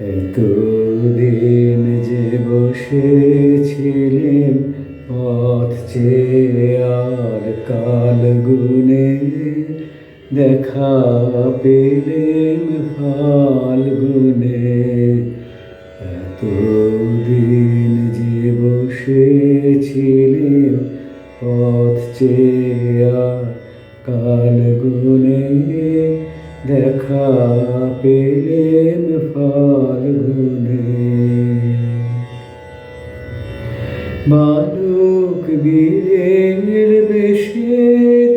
এতদিন যে বসেছিলেম পথ চেয়ে আর কাল গুনে, দেখা পেলেম ফাল্গুনে। এতদিন যে বসেছিলেম পথ চেয়ে আর কাল গুনে, দেখা পেলেম ফাল্গুনে। বালক বীরের বেশে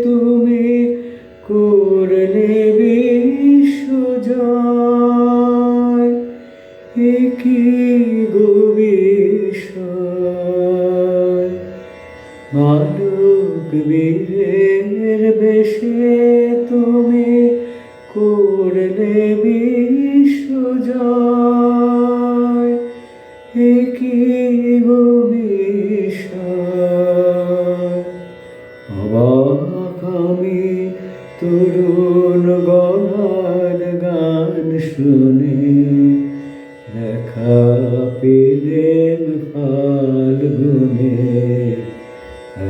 তুমি করলে বিশ্বজয়, এ কি গো বিস্ময়। বালক বীরের বেশে তুমি করলে বিশ্বজয়, এ কি গো বিস্ময়। অবাক আমি তরুণ গলার গান শুনে, দেখা পেলেম ফাল্গুনে।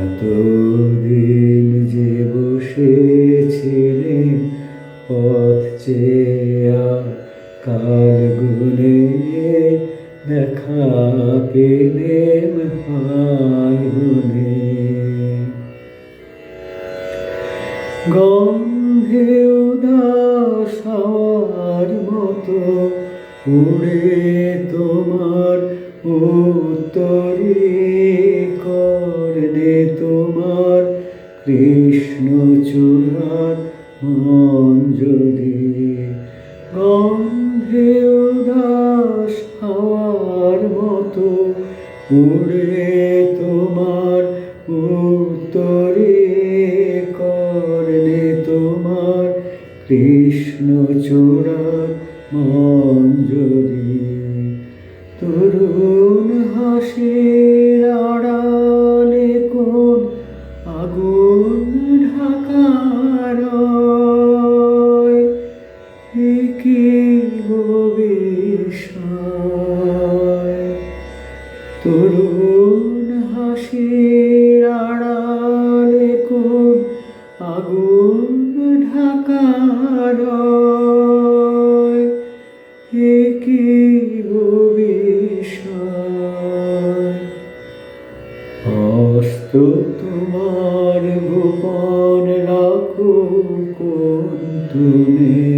এতদিন যে বসেছিলেম পথ চেয়ে আর কাল গুনে, দেখা পেলেম ফাল্গুনে। গন্ধে উদাস হাওয়ার মতো উড়ে তোমার উত্তরী কর্ণে, তোমার কৃষ্ণচূড়ার মঞ্জরি। গন্ধে উদাস হাওয়ার মতো উড়ে তোমার উত্তরী কর্ণে, তোমার কৃষ্ণচূড়ার মঞ্জরি। তরুণ হাসির আড়ালে কোন আগুন ঢাকা রয়, এ কি গো বিস্ময়। তরুণ হাসির আড়ালে কোন আগুন ঢাকা রয়, এ কি গো বিস্ময়। হস্ত তোমার গোপন রাখো কোন তুনে,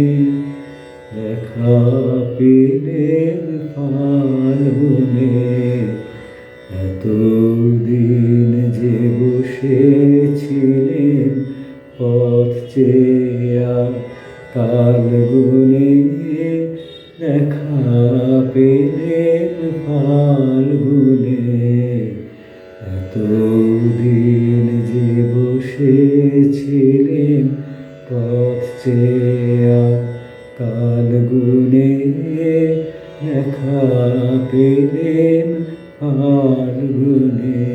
দেখা পেলেম ফাল্গুনে। এতদিন যে বসেছিলেম পথ চেয়ে আর কাল গুনে, দেখা পেলেম ফাল্গুনে। এতদিন যে বসেছিলেম পথ চেয়ে আর কাল গুনে, দেখা পেলেম ফাল্গুনে।